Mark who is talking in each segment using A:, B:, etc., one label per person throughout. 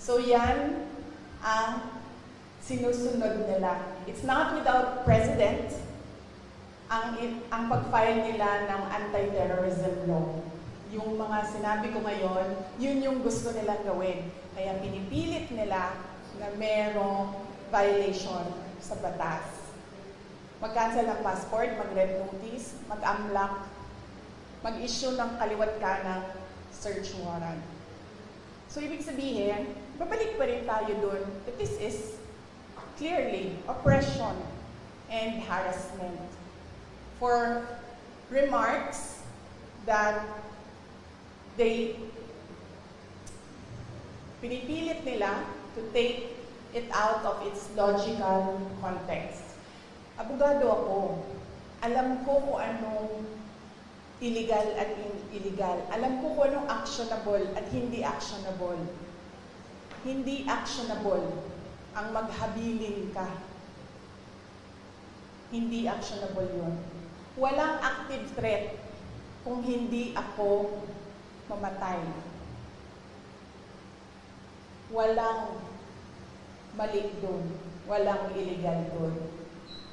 A: So yan ang sinusunod nila. It's not without precedent ang pag-file nila ng anti-terrorism law. Yung mga sinabi ko ngayon, yun yung gusto nilang gawin. Kaya pinipilit nila na merong violation sa batas. Mag-cancel ng passport, mag-red notice, mag-unlock, mag-issue ng kaliwat kanang search warrant. So, ibig sabihin, babalik pa rin tayo dun that this is clearly oppression and harassment for remarks that pinipilit nila to take it out of its logical context. Abogado ako. Alam ko kung anong illegal at illegal. Alam ko kung anong actionable at hindi actionable. Hindi actionable ang maghabilin ka. Hindi actionable yun. Walang active threat kung hindi ako mamatay. Walang mali doon. Walang illegal doon.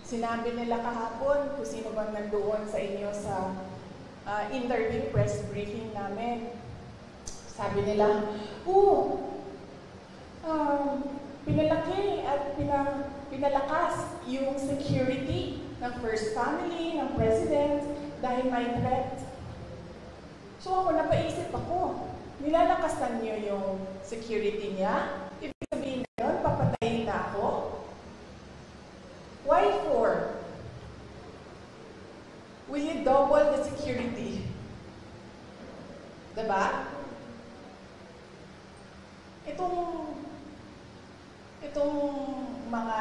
A: Sinabi nila kahapon kung sino bang nandoon sa inyo sa interview press briefing namin. Sabi nila, pinalaki at pinalakas yung security ng First Family, ng President, dahil may threat. So ako, napaisip ako, nilalakasan niyo yung security niya? Ibig sabihin na yun, papatayin na ako? Why for? Will you double the security? Diba? Itong mga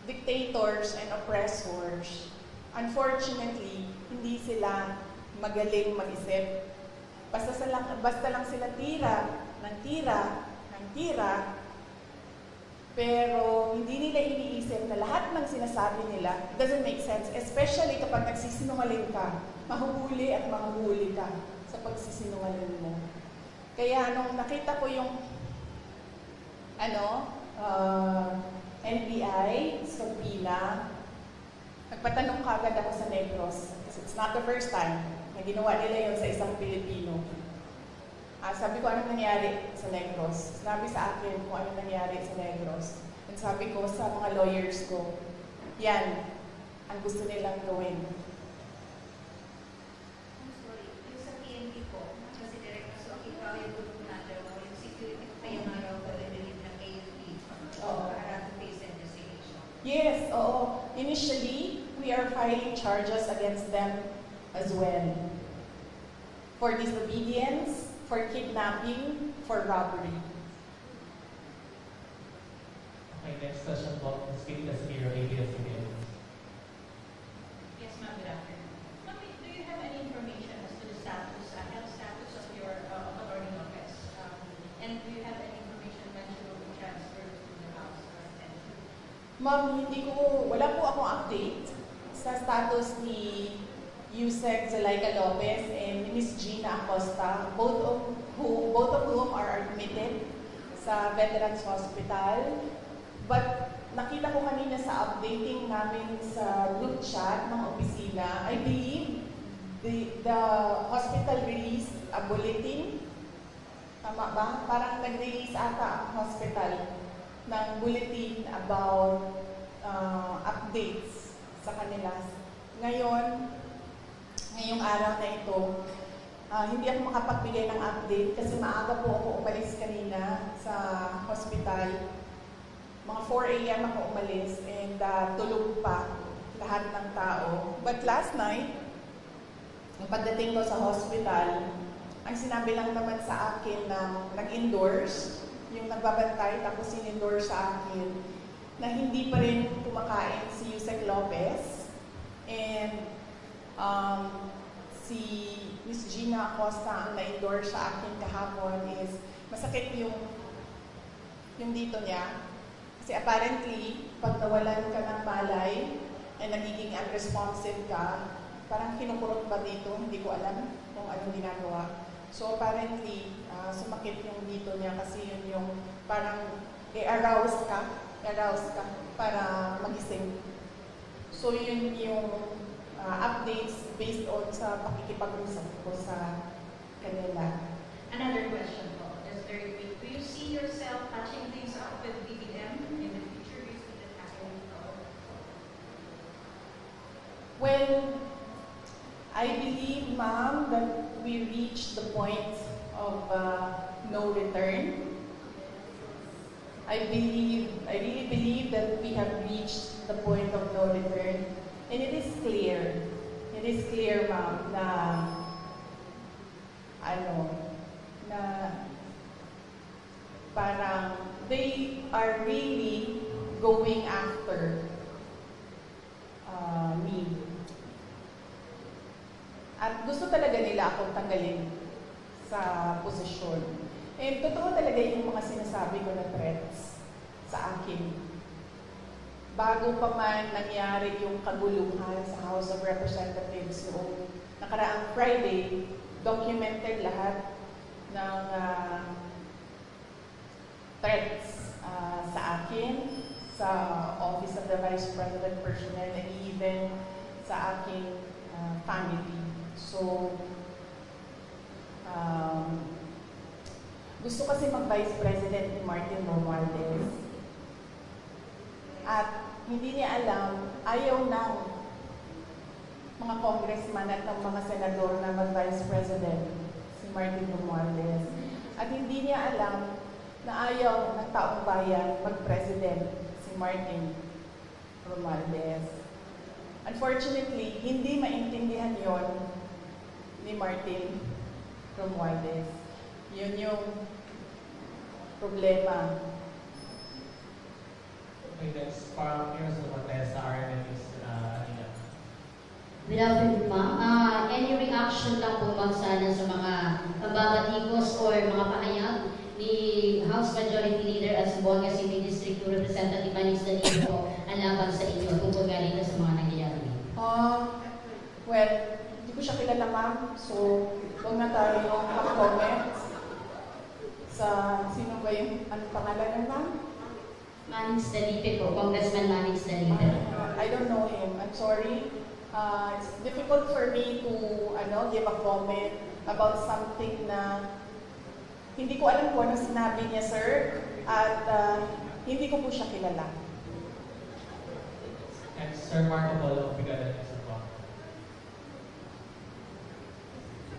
A: dictators and oppressors, unfortunately, hindi sila magaling mag-isip. Basta lang sila tira, pero hindi nila iniisip na lahat ng sinasabi nila doesn't make sense, especially kapag nagsisinungaling ka, mahuhuli at mahuhuli ka sa pagsisinungaling mo. Kaya nung nakita ko yung NBI sa Pila, nagpatanong kagad ako sa Negros. Kasi it's not the first time na ginawa nila yun sa isang Pilipino. Sabi ko, anong nangyari sa Negros? Sinabi sa akin kung anong nangyari sa Negros. And sabi ko sa mga lawyers ko, yan ang gusto nilang gawin.
B: I'm sorry, yung sa PNP po, kasi direct na so, ikaw yung group natin, yung security pa yung araw ko rin ng AFP para to face investigation.
A: Yes, oo. Initially, we are filing charges against them as well. For disobedience, for kidnapping, for robbery.
C: Okay, next question po. Speak the Speaker, ABS-CBN.
D: Yes, ma'am, good afternoon. Ma'am, do you have any information as to the status, health status of your attorney office? And do you have any information when she will be transferred to the House or attention?
A: Ma'am, wala po akong update sa status ni Yusek Zalaika Lopez and Ms. Gina Acosta, both of whom are admitted sa Veterans Hospital. But nakita ko kanina sa updating namin sa group chat ng opisina, I believe the hospital released a bulletin. Tama ba? Parang nag-release ata ang hospital ng bulletin about updates sa kanila. Ngayong araw na ito, hindi ako makapagbigay ng update kasi maaga po ako umalis kanina sa hospital. Mga 4 a.m. ako umalis and tulog pa lahat ng tao. But last night, nung pagdating ko sa hospital, ang sinabi lang naman sa akin na nag-endorse, yung nagbabantay tapos sin-endorse sa akin, na hindi pa rin kumakain si Yusek Lopez and si Ms. Gina Acosta ang na-endorse sa akin kahapon is masakit yung dito niya. Kasi apparently, pag nawalan ka ng malay and nagiging unresponsive ka, parang kinukurot ba dito? Hindi ko alam kung anong ginagawa. So apparently, sumakit yung dito niya kasi yun yung parang i-arouse ka para magising. So yun yung updates based on sa pakikipag-usap ko sa kanila.
D: Another question po, just very quick. Do you see yourself touching things up with BBM in the future? Do you see that happening?
A: Well, I believe, ma'am, that we reached the point of no return. I really believe that we have reached the point of no return. And it is clear, ma'am, na parang they are really going after me. At gusto talaga nila akong tanggalin sa posisyon. And totoo talaga yung mga sinasabi ko na threats sa akin. Bago pa man nangyari yung kaguluhan sa House of Representatives noong nakaraang Friday, documented lahat ng threats sa akin, sa Office of the Vice President personnel, and even sa aking family. So, gusto kasi mag-Vice President ni Martin Romualdez. At hindi niya alam, ayaw ng mga congressman at ng mga senador na mag-Vice President si Martin Romualdez. At hindi niya alam na ayaw ng taong bayan mag-President si Martin Romualdez. Unfortunately, hindi maintindihan yon ni Martin Romualdez. Yun yung problema.
C: Okay, next, parang here's the contest sa RMN is Alina.
E: Good afternoon, ma'am. Any reaction lang po ma'am sana sa mga pambabatikos or mga pahayag ni House Majority Leader at Zamboanga City District 2 Representative Manix Danilo po ang laban sa inyo tungkol nga rito sa mga nangyayari?
A: Well, hindi ko siya kilala, ma'am. So, huwag na tayo mag-comment sa sino ba yung pangalan ng ma'am?
E: Manix Dalipe po, Congressman Manix Dalipe.
A: I don't know him. I'm sorry. It's difficult for me to give a comment about something na hindi ko alam kung ano sinabi niya, sir. At hindi ko po siya kilala.
C: Next, Sir Marco Polo, Brigada ng Isabela.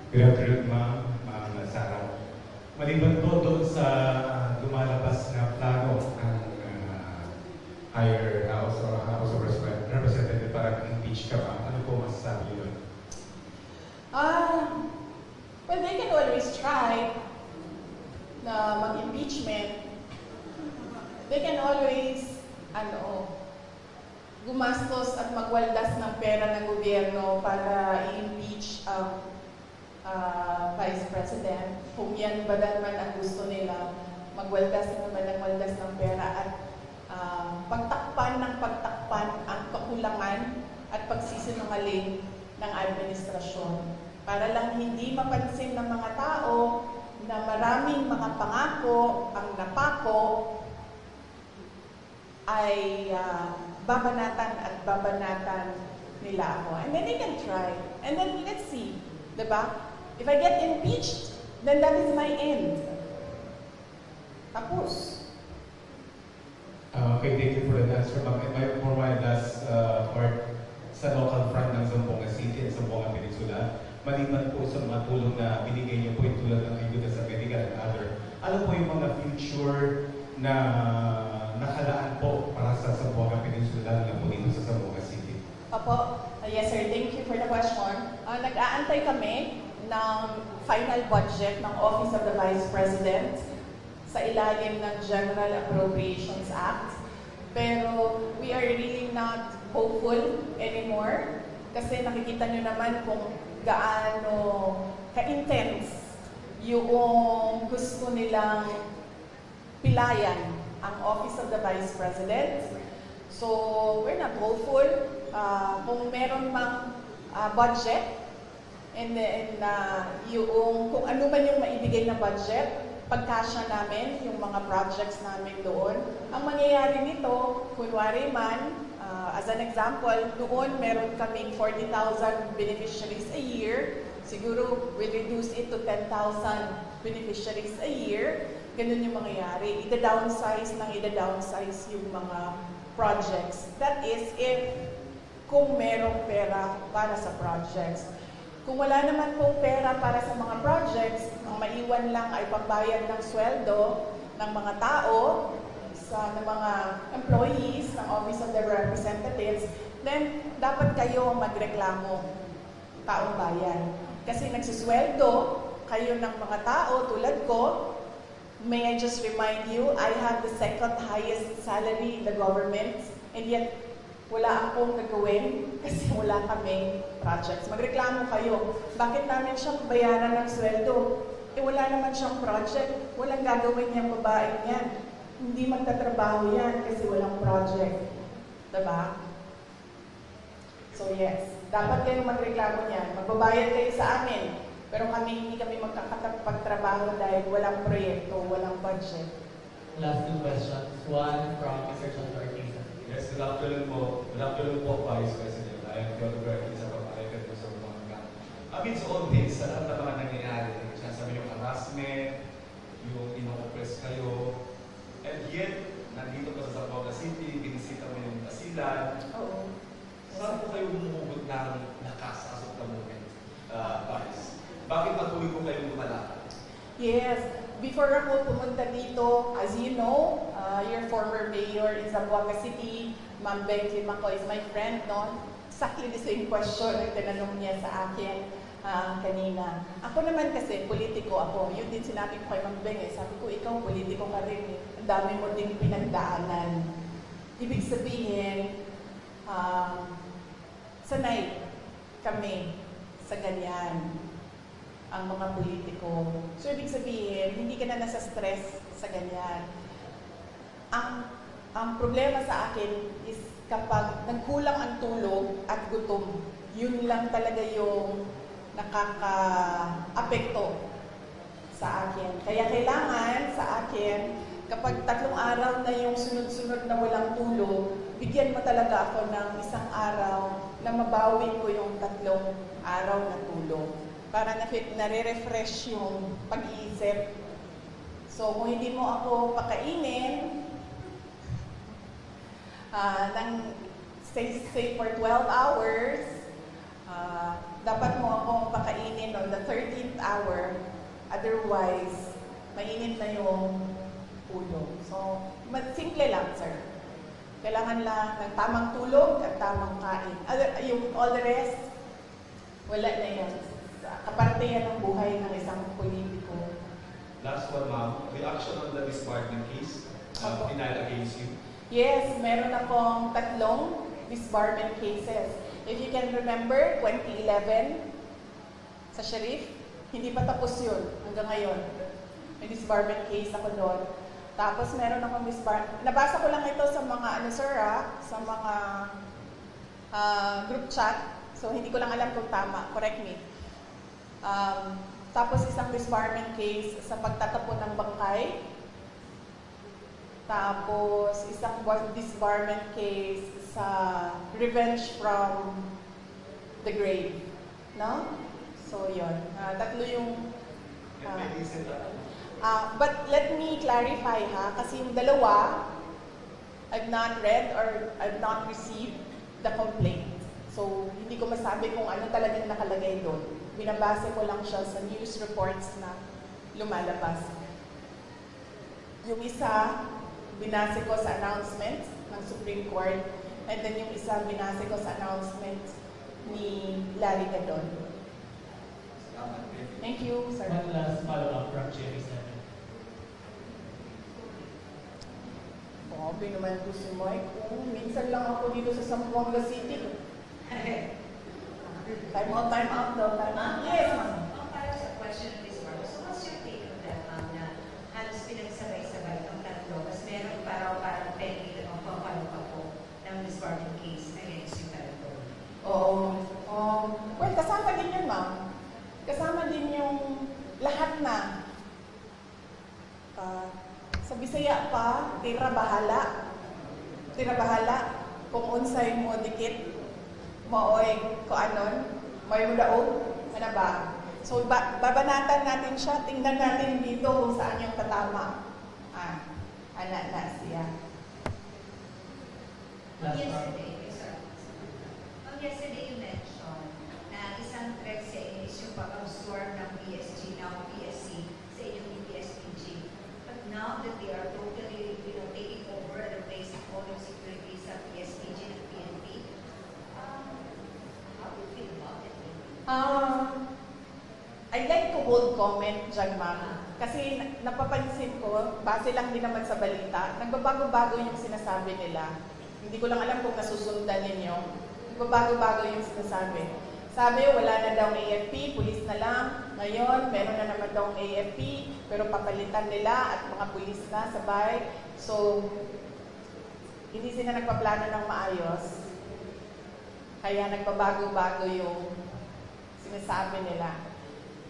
F: Good afternoon, ma'am. Ma'am Sarah. Maliban po doon sa lumalabas na plano ng higher house or House of Representative para impeach ka ba? Ano po masasabi yun?
A: Well, they can always try na mag-impeachment. They can always, gumastos at magwaldas ng pera ng gobyerno para i-impeach ang Vice President. Kung yan ba naman ang gusto nila, magwaldas ng pera at pagtakpan ang kakulangan at pagsisinungaling ng administrasyon. Para lang hindi mapansin ng mga tao na maraming mga pangako ang napako ay babanatan at babanatan nila ako. And then they can try. And then let's see. Diba? If I get impeached, then that is my end. Tapos.
F: Okay, thank you for the answer, ma'am. And for my last part, sa local front ng Zamboanga City at Zamboanga Peninsula, maliban po sa mga tulong na binigay niyo po yung tulad ng ayuda sa medical and other, ano po yung mga future na nakalaan po para sa Zamboanga Peninsula na po dito sa Zamboanga City?
A: Opo. Yes, sir. Thank you for the question. Nag-aantay kami ng final budget ng Office of the Vice President sa ilalim ng General Appropriations Act. Pero we are really not hopeful anymore kasi nakikita nyo naman kung gaano ka-intense yung gusto nilang pilayan ang Office of the Vice President. So, we're not hopeful. Kung meron mang budget And then, yung, kung ano man yung maibigay na budget, pagkasya namin, yung mga projects namin doon. Ang mangyayari nito, kunwari man, as an example, doon meron kaming 40,000 beneficiaries a year. Siguro, we'll reduce it to 10,000 beneficiaries a year. Ganun yung mangyayari. Ida-downsize yung mga projects. That is, if kung merong pera para sa projects. Kung wala naman pong pera para sa mga projects, ang maiwan lang ay pambayad ng sweldo ng mga tao, ng mga employees ng Office of the Representatives, then dapat kayo magreklamo, taong bayan. Kasi nagsusweldo kayo ng mga tao tulad ko. May I just remind you, I have the second highest salary in the government, and yet wala akong gagawin kasi wala kaming projects. Magreklamo kayo. Bakit namin siyang bayaran ng sweldo? Wala naman siyang project. Walang gagawin niyang babaeng yan. Hindi magtatrabaho yan kasi walang project. Diba? So yes, dapat kayong magreklamo niyan. Magbabayad kayo sa amin. Pero hindi kami magkakapagtrabaho dahil walang proyekto, walang budget.
C: Last two questions. One from Mr. Chantor Ortiz.
G: Yes, good afternoon po. Good afternoon po, Vice President. I am Theodore Ortiz, sa Pamalecan po sa Bulacan. Amidst all this, sa lahat ng mga nangyayari, sinasabi yung harassment, yung ino-oppress kayo, and yet, nandito pa sa Zamboanga City, binisita mo yung Basilan.
A: Oo.
G: Saan po kayo humuhugot ng lakas as of the moment, Vice? Bakit patuloy po kayong lumalakad?
A: Yes. Before ako pumunta dito, as you know, your former mayor in Zamboanga City, Ma'am Beng Climaco is my friend, no? Exactly the same question ang tinanong niya sa akin kanina. Ako naman kasi, politiko ako. Yun din sinabi ko kay Ma'am Beng eh. Sabi ko, ikaw politiko ka rin eh. Ang dami mo ding pinagdaanan. Ibig sabihin, sanay kami sa ganyan ang mga politiko. So, ibig sabihin, hindi ka na nasa stress sa ganyan. Ang problema sa akin is kapag nagkulang ang tulog at gutom, yun lang talaga yung nakaka-apekto sa akin. Kaya kailangan sa akin, kapag 3 araw na yung sunod-sunod na walang tulog, bigyan mo talaga ako ng 1 araw na mabawi ko yung 3 araw na tulog. Para nare-refresh yung pag-iisip. So, kung hindi mo ako pakainin, say for 12 hours, dapat mo akong pakainin on the 13th hour, otherwise, mainit na yung ulo. So, simple lang, sir. Kailangan lang ng tamang tulog at tamang kain. Yung all the rest, wala na yan. Kaparte yan ng buhay ng isang politiko.
G: Last one, ma'am. Reaction on the disbarment case denied against you?
A: Yes, meron akong 3 disbarment cases. If you can remember, 2011, sa Sheriff, hindi pa tapos yun hanggang ngayon. May disbarment case ako doon. Tapos meron akong disbarment. Nabasa ko lang ito sa mga, sa mga group chat. So, hindi ko lang alam kung tama. Correct me. Tapos isang disbarment case sa pagtatapon ng bangkay. Tapos isang disbarment case sa revenge from the grave. No? So, yun. 3 yung... but let me clarify kasi yung 2, I've not read or I've not received the complaint. So, hindi ko masabi kung ano talagang nakalagay doon. Binabase ko lang siya sa news reports na lumalabas. Yung isa, binase ko sa announcement ng Supreme Court, and then yung isa, binase ko sa announcement ni Larry Gadon. Thank you, sir.
C: One last follow-up from Jerry Seven.
A: Grabe naman po si Mike. Minsan lang ako dito sa Zamboanga City. Time out daw. Yes, ma'am.
B: Para sa question of this one, so what's your take on that, ma'am, na halos pinagsabay-sabay ang 3, mas meron parang pending o papalo pa po ng disbarment case against yung 3?
A: Oo. Well, kasama din yun, ma'am. Sa Bisaya pa, tira bahala. Tira bahala. Kung unsay mo dikit, maoy ko anon, may mudaog, ano ba? So, babanatan natin siya, tingnan natin dito kung saan yung tatama. Anak na siya.
B: Yesterday you mentioned na isang threat sa inyo is yung pag-absorb ng PSG, ng PSC sa inyong PSPG. But now that they are totally, taking over and replacing all yung security sa PSPG and PNP, how do you feel about it?
A: I'd like to hold comment dyan, ma'am. Kasi napapansin ko, base lang din naman sa balita, nagbabago-bago yung sinasabi nila. Hindi ko lang alam kung nasusundan ninyo. Nagbabago-bago yung sinasabi. Sabi, wala na daw AFP, pulis na lang. Ngayon, meron na naman daw AFP, pero papalitan nila at mga pulis na sabay. So, hindi sila nagpaplano ng maayos. Kaya nagbabago-bago yung sinasabi nila.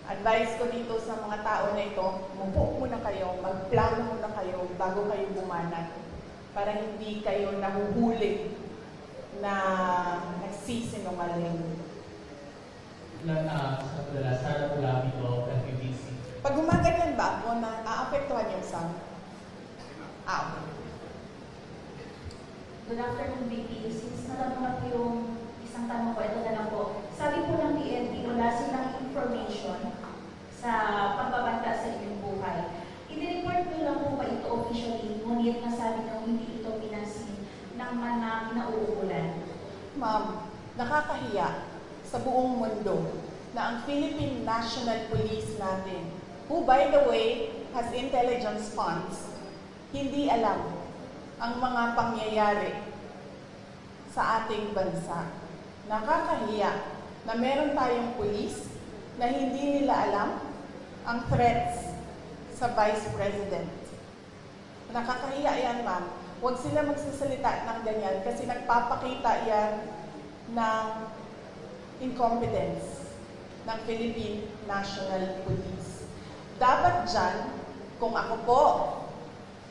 A: Advice ko dito sa mga tao na ito, mupo muna kayo, magplano muna kayo bago kayo bumanat para hindi kayo nahuhuli na nagsisinungaling.
C: Sara Ulamico, FUBC.
A: Pag gumaganyan ba ako, aapektuhan yung sound? Okay.
H: Good afternoon, VP. Since natanong ko yung isang tanong ko, ito na lang po. Sabi po ng PNP, wala silang information sa pagbabanta sa inyong buhay. I-report nyo lang po ba ito officially, ngunit nasabi nyo hindi ito pinansin ng mga kinauukulan?
A: Ma'am, nakakahiya sa buong mundo na ang Philippine National Police natin, who by the way has intelligence funds, hindi alam ang mga pangyayari sa ating bansa. Nakakahiya na meron tayong police na hindi nila alam ang threats sa Vice President. Nakakahiya yan, ma'am. Huwag sila magsasalita ng ganyan kasi nagpapakita yan ng incompetence ng Philippine National Police. Dapat dyan, kung ako po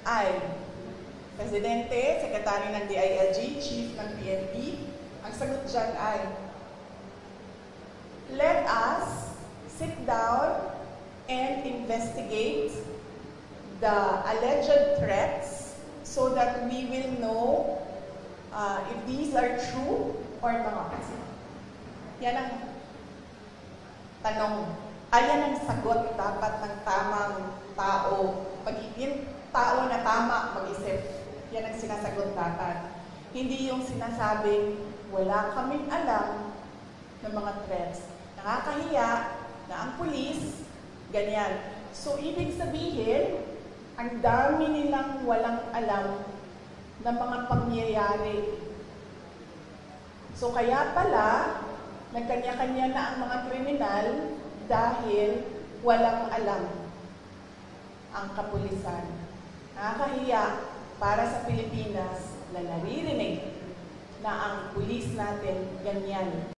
A: ay Presidente, Sekretary ng DILG, Chief ng PNP, ang sagot dyan ay, let us sit down and investigate the alleged threats so that we will know if these are true or not. Yan ang tanong. Yan ang sagot dapat ng tamang tao. Pag yung tao na tama mag-isip, yan ang sinasagot dapat. Hindi yung sinasabing wala kaming alam ng mga threats. Nakakahiya na ang pulis, ganyan. So, ibig sabihin, ang dami nilang walang alam ng mga pangyayari. So, kaya pala, nagkanya-kanya na ang mga kriminal dahil walang alam ang kapulisan. Nakakahiya para sa Pilipinas na naririnig na ang pulis natin ganyan.